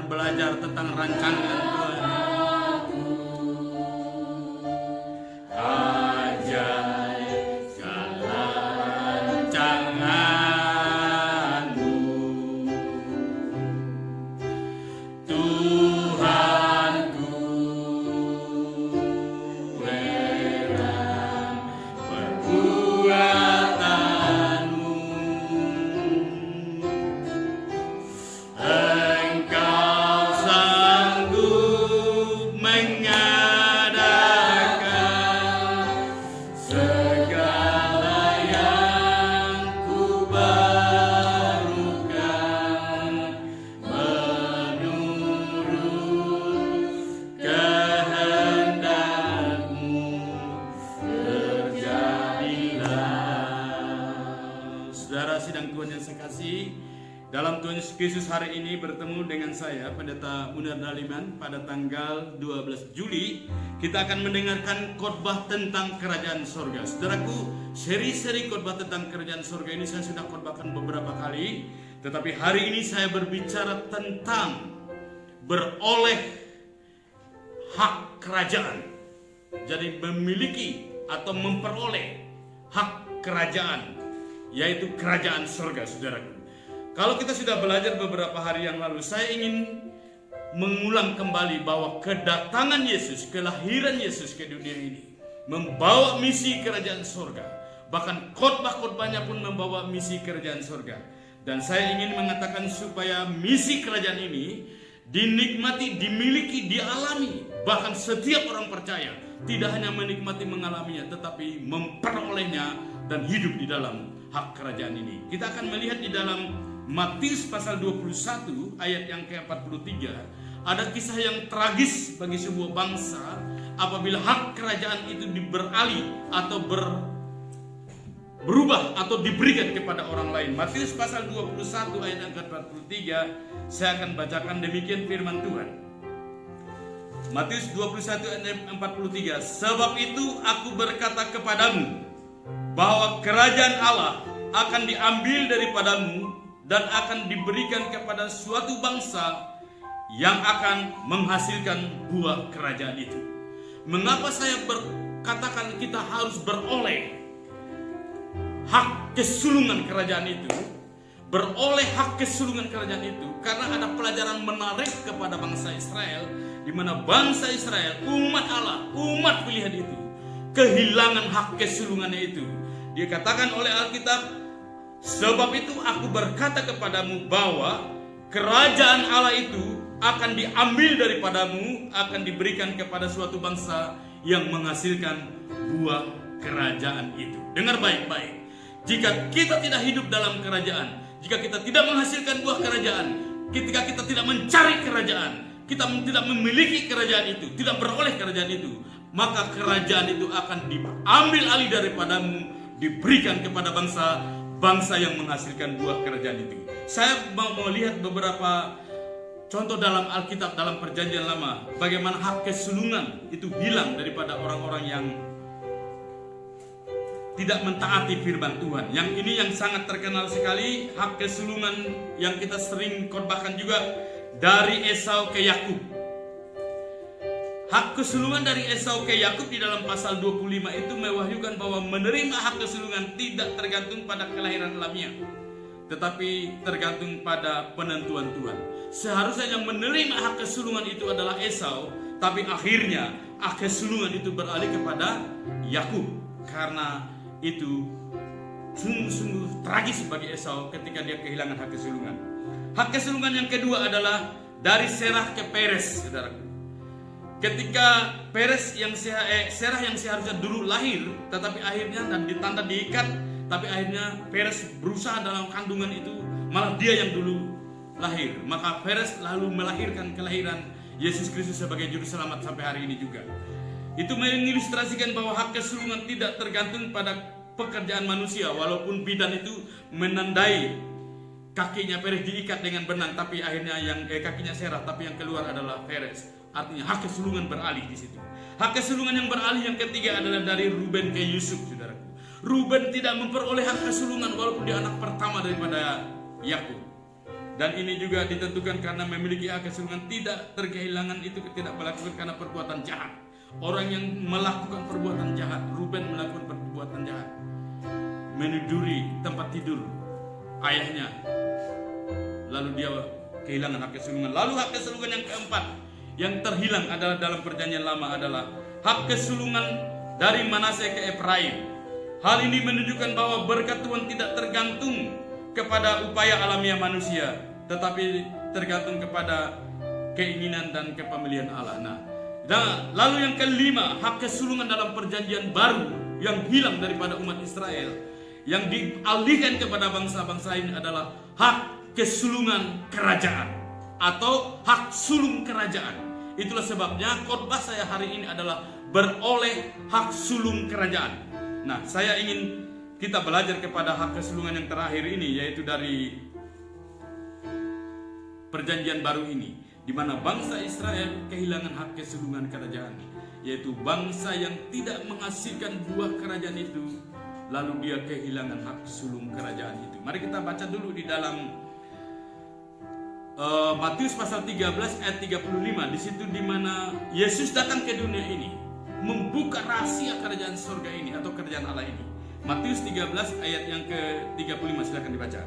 Belajar tentang rancangan Tuhan. Ajaib segala rancangan-Mu, Tuhanku, heran perbuatan-Mu. Dalam Tuhan Yesus hari ini bertemu dengan saya, Pendeta Munir Daliman, pada tanggal 12 Juli. Kita akan mendengarkan khotbah tentang kerajaan sorga. Saudaraku, seri-seri khotbah tentang kerajaan sorga ini saya sudah khotbahkan beberapa kali. Tetapi hari ini saya berbicara tentang beroleh hak kerajaan. Jadi memiliki atau memperoleh hak kerajaan, yaitu kerajaan sorga, saudaraku. Kalau kita sudah belajar beberapa hari yang lalu, saya ingin mengulang kembali bahwa kedatangan Yesus, kelahiran Yesus ke dunia ini membawa misi kerajaan sorga. Bahkan khotbah-khotbahnya pun membawa misi kerajaan sorga. Dan saya ingin mengatakan supaya misi kerajaan ini dinikmati, dimiliki, dialami. Bahkan setiap orang percaya tidak hanya menikmati mengalaminya, tetapi memperolehnya dan hidup di dalam hak kerajaan ini. Kita akan melihat di dalam Matius pasal 21 ayat yang ke-43, ada kisah yang tragis bagi sebuah bangsa apabila hak kerajaan itu beralih atau berubah atau diberikan kepada orang lain. Matius pasal 21 ayat yang ke-43, saya akan bacakan demikian firman Tuhan. Matius 21 ayat 43, sebab itu aku berkata kepadamu bahwa kerajaan Allah akan diambil daripadamu dan akan diberikan kepada suatu bangsa yang akan menghasilkan buah kerajaan itu. Mengapa saya berkatakan kita harus beroleh hak kesulungan kerajaan itu? Beroleh hak kesulungan kerajaan itu karena ada pelajaran menarik kepada bangsa Israel, di mana bangsa Israel, umat Allah, umat pilihan itu kehilangan hak kesulungannya itu. Dia katakan oleh Alkitab, sebab itu aku berkata kepadamu bahwa kerajaan Allah itu akan diambil daripadamu, akan diberikan kepada suatu bangsa yang menghasilkan buah kerajaan itu. Dengar baik-baik. Jika kita tidak hidup dalam kerajaan, jika kita tidak menghasilkan buah kerajaan, ketika kita tidak mencari kerajaan, kita tidak memiliki kerajaan itu, tidak beroleh kerajaan itu, maka kerajaan itu akan diambil alih daripadamu, diberikan kepada bangsa yang menghasilkan buah kerajaan itu. Saya mau melihat beberapa contoh dalam Alkitab, dalam Perjanjian Lama, bagaimana hak kesulungan itu hilang daripada orang-orang yang tidak mentaati firman Tuhan. Yang ini yang sangat terkenal sekali, hak kesulungan yang kita sering khotbahkan juga, dari Esau ke Yakub. Hak kesulungan dari Esau ke Yakub di dalam pasal 25 itu mewahyukan bahwa menerima hak kesulungan tidak tergantung pada kelahiran alamiah, tetapi tergantung pada penentuan Tuhan. Seharusnya yang menerima hak kesulungan itu adalah Esau, tapi akhirnya hak kesulungan itu beralih kepada Yakub. Karena itu sungguh-sungguh tragis bagi Esau ketika dia kehilangan hak kesulungan. Hak kesulungan yang kedua adalah dari Serah ke Peres, saudaraku. Ketika Serah yang seharusnya dulu lahir, tetapi akhirnya dan ditanda diikat, tapi akhirnya Peres berusaha dalam kandungan itu, malah dia yang dulu lahir. Maka Peres lalu melahirkan kelahiran Yesus Kristus sebagai juru selamat sampai hari ini juga. Itu mengilustrasikan bahwa hak kesulungan tidak tergantung pada pekerjaan manusia, walaupun bidan itu menandai kakinya Peres diikat dengan benang, tapi akhirnya yang kakinya Serah, tapi yang keluar adalah Peres. Artinya hak kesulungan beralih di situ. Hak kesulungan yang beralih yang ketiga adalah dari Ruben ke Yusuf, saudaraku. Ruben tidak memperoleh hak kesulungan walaupun dia anak pertama daripada Yakub. Dan ini juga ditentukan karena memiliki hak kesulungan tidak terkehilangan itu tidak melakukan karena perbuatan jahat. Orang yang melakukan perbuatan jahat, Ruben melakukan perbuatan jahat, menuduri tempat tidur ayahnya, lalu dia kehilangan hak kesulungan. Lalu hak kesulungan yang keempat yang terhilang adalah dalam perjanjian lama adalah hak kesulungan dari Manase ke Efraim. Hal ini menunjukkan bahwa berkat Tuhan tidak tergantung kepada upaya alamiah manusia, tetapi tergantung kepada keinginan dan kepemilian Allah. Nah, lalu yang kelima, hak kesulungan dalam perjanjian baru yang hilang daripada umat Israel, yang dialihkan kepada bangsa-bangsa ini adalah hak kesulungan kerajaan atau hak sulung kerajaan. Itulah sebabnya khotbah saya hari ini adalah beroleh hak sulung kerajaan. Nah, saya ingin kita belajar kepada hak kesulungan yang terakhir ini, yaitu dari perjanjian baru ini, di mana bangsa Israel kehilangan hak kesulungan kerajaan, yaitu bangsa yang tidak menghasilkan buah kerajaan itu, lalu dia kehilangan hak sulung kerajaan itu. Mari kita baca dulu di dalam Matius pasal 13 ayat 35. Di situ di mana Yesus datang ke dunia ini, membuka rahasia kerajaan surga ini atau kerajaan Allah ini. Matius 13 ayat yang ke-35, silakan dibaca.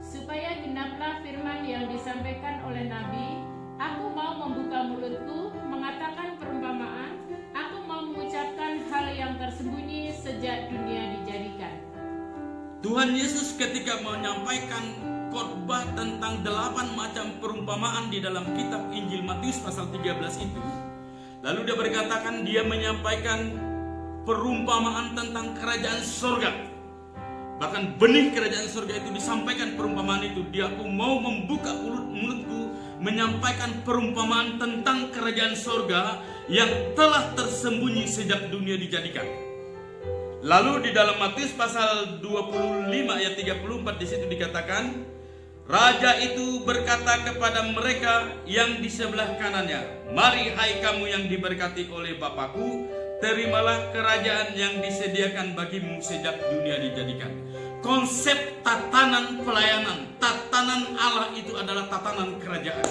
Supaya genaplah firman yang disampaikan oleh Nabi, aku mau membuka mulutku, mengatakan perumpamaan, aku mau mengucapkan hal yang tersembunyi sejak dunia dijadikan. Tuhan Yesus ketika menyampaikan khotbah tentang 8 macam perumpamaan di dalam kitab Injil Matius pasal 13 itu, lalu dia berkatakan dia menyampaikan perumpamaan tentang kerajaan surga. Bahkan benih kerajaan surga itu disampaikan perumpamaan itu. Dia aku mau membuka mulutku menyampaikan perumpamaan tentang kerajaan surga yang telah tersembunyi sejak dunia dijadikan. Lalu di dalam Matius pasal 25 ayat 34 di situ dikatakan, raja itu berkata kepada mereka yang di sebelah kanannya, mari hai kamu yang diberkati oleh Bapakku, terimalah kerajaan yang disediakan bagimu sejak dunia dijadikan. Konsep tatanan pelayanan, tatanan Allah itu adalah tatanan kerajaan.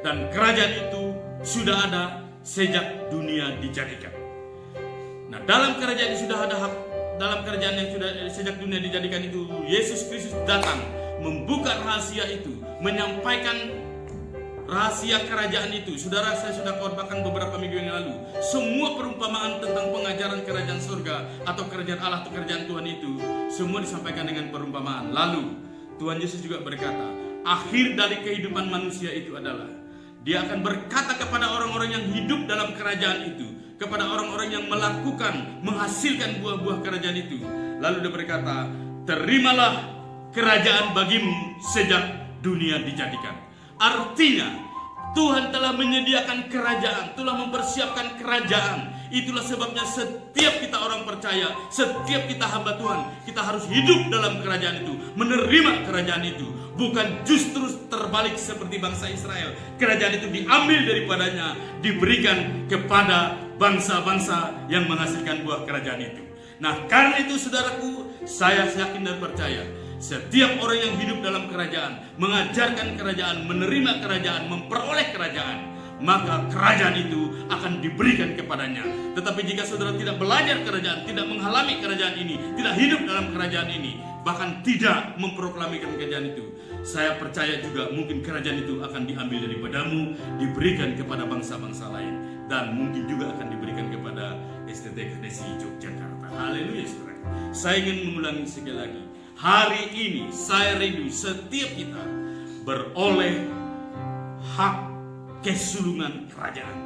Dan kerajaan itu sudah ada sejak dunia dijadikan. Nah, dalam kerajaan yang sudah ada hak, dalam kerajaan yang sudah sejak dunia dijadikan itu, Yesus Kristus datang membuka rahasia itu, menyampaikan rahasia kerajaan itu. Saudara, saya sudah khotbahkan beberapa minggu yang lalu. Semua perumpamaan tentang pengajaran kerajaan surga atau kerajaan Allah atau kerajaan Tuhan itu semua disampaikan dengan perumpamaan. Lalu Tuhan Yesus juga berkata, akhir dari kehidupan manusia itu adalah dia akan berkata kepada orang-orang yang hidup dalam kerajaan itu, kepada orang-orang yang melakukan, menghasilkan buah-buah kerajaan itu. Lalu dia berkata, terimalah kerajaan bagimu sejak dunia dijadikan. Artinya Tuhan telah menyediakan kerajaan, telah mempersiapkan kerajaan. Itulah sebabnya setiap kita orang percaya, setiap kita hamba Tuhan, kita harus hidup dalam kerajaan itu, menerima kerajaan itu. Bukan justru terbalik seperti bangsa Israel. Kerajaan itu diambil daripadanya, diberikan kepada bangsa-bangsa yang menghasilkan buah kerajaan itu. Nah, karena itu saudaraku, saya yakin dan percaya, setiap orang yang hidup dalam kerajaan, mengajarkan kerajaan, menerima kerajaan, memperoleh kerajaan, maka kerajaan itu akan diberikan kepadanya. Tetapi jika saudara tidak belajar kerajaan, tidak mengalami kerajaan ini, tidak hidup dalam kerajaan ini, bahkan tidak memproklamikan kerajaan itu, saya percaya juga mungkin kerajaan itu akan diambil daripadamu, diberikan kepada bangsa-bangsa lain, dan mungkin juga akan diberikan kepada STT Kedesi Yogyakarta. Haleluya saudara. Saya ingin mengulangi sekali lagi, hari ini saya rindu setiap kita beroleh hak kesulungan kerajaan.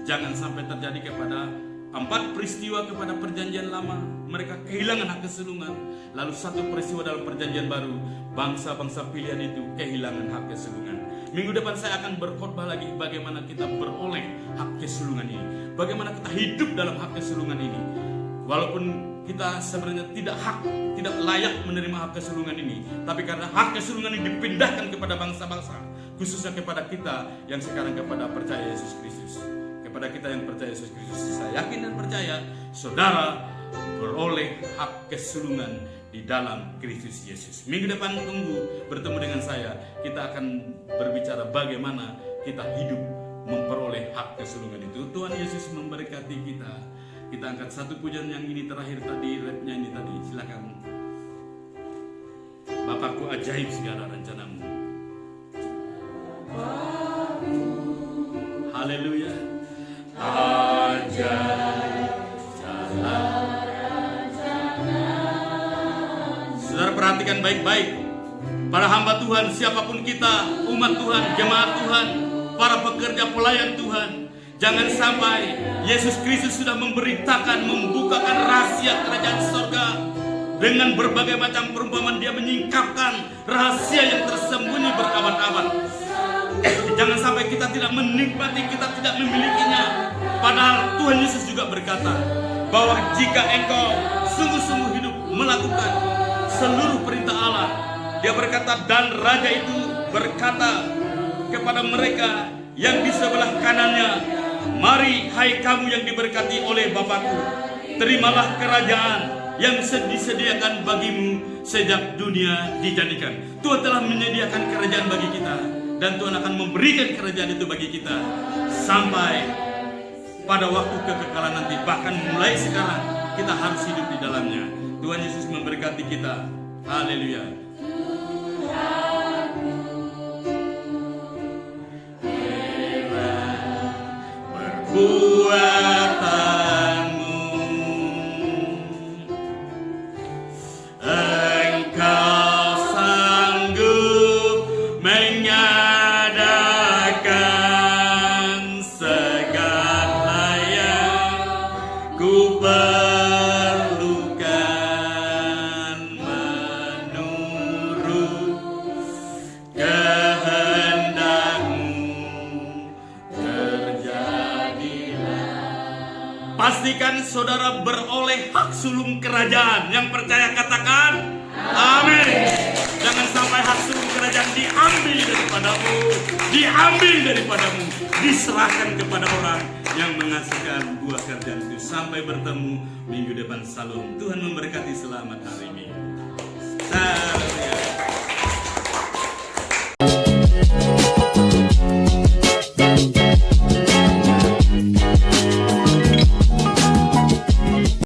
Jangan sampai terjadi kepada 4 peristiwa kepada perjanjian lama, mereka kehilangan hak kesulungan. Lalu 1 peristiwa dalam perjanjian baru, bangsa-bangsa pilihan itu kehilangan hak kesulungan. Minggu depan saya akan berkhotbah lagi bagaimana kita beroleh hak kesulungan ini, bagaimana kita hidup dalam hak kesulungan ini. Walaupun kita sebenarnya tidak layak menerima hak kesulungan ini. Tapi karena hak kesulungan ini dipindahkan kepada bangsa-bangsa, khususnya kepada kita yang sekarang kepada percaya Yesus Kristus. Kepada kita yang percaya Yesus Kristus, saya yakin dan percaya saudara beroleh hak kesulungan di dalam Kristus Yesus. Minggu depan tunggu bertemu dengan saya. Kita akan berbicara bagaimana kita hidup memperoleh hak kesulungan itu. Tuhan Yesus memberkati kita. Kita angkat satu pujian yang ini terakhir tadi, rapnya ini tadi. Silakan. Bapakku ajaib segala rencanamu. Haleluya. Ajaib jalan. Saudara perhatikan baik-baik. Para hamba Tuhan, siapapun kita, umat Tuhan, jemaat Tuhan, para pekerja pelayan Tuhan, jangan sampai Yesus Kristus sudah memberitakan, membukakan rahasia kerajaan sorga. Dengan berbagai macam perumpamaan dia menyingkapkan rahasia yang tersembunyi berabad-abad. Jangan sampai kita tidak menikmati, kita tidak memilikinya. Padahal Tuhan Yesus juga berkata bahwa jika engkau sungguh-sungguh hidup melakukan seluruh perintah Allah, dia berkata, dan raja itu berkata kepada mereka yang di sebelah kanannya, mari hai kamu yang diberkati oleh Bapakku, terimalah kerajaan yang disediakan bagimu sejak dunia dijadikan. Tuhan telah menyediakan kerajaan bagi kita, dan Tuhan akan memberikan kerajaan itu bagi kita sampai pada waktu kekekalan nanti. Bahkan mulai sekarang kita harus hidup di dalamnya. Tuhan Yesus memberkati kita. Haleluya. Perbuatanmu, engkau sanggup menyadakan segala yang ku perlukan menurut pastikan saudara beroleh hak sulung kerajaan. Yang percaya katakan amin. Jangan sampai hak sulung kerajaan diambil daripadamu, diserahkan kepada orang yang menghasilkan buah kerjaan itu. Sampai bertemu minggu depan. Salam. Tuhan memberkati. Selamat hari Minggu. Haleluya.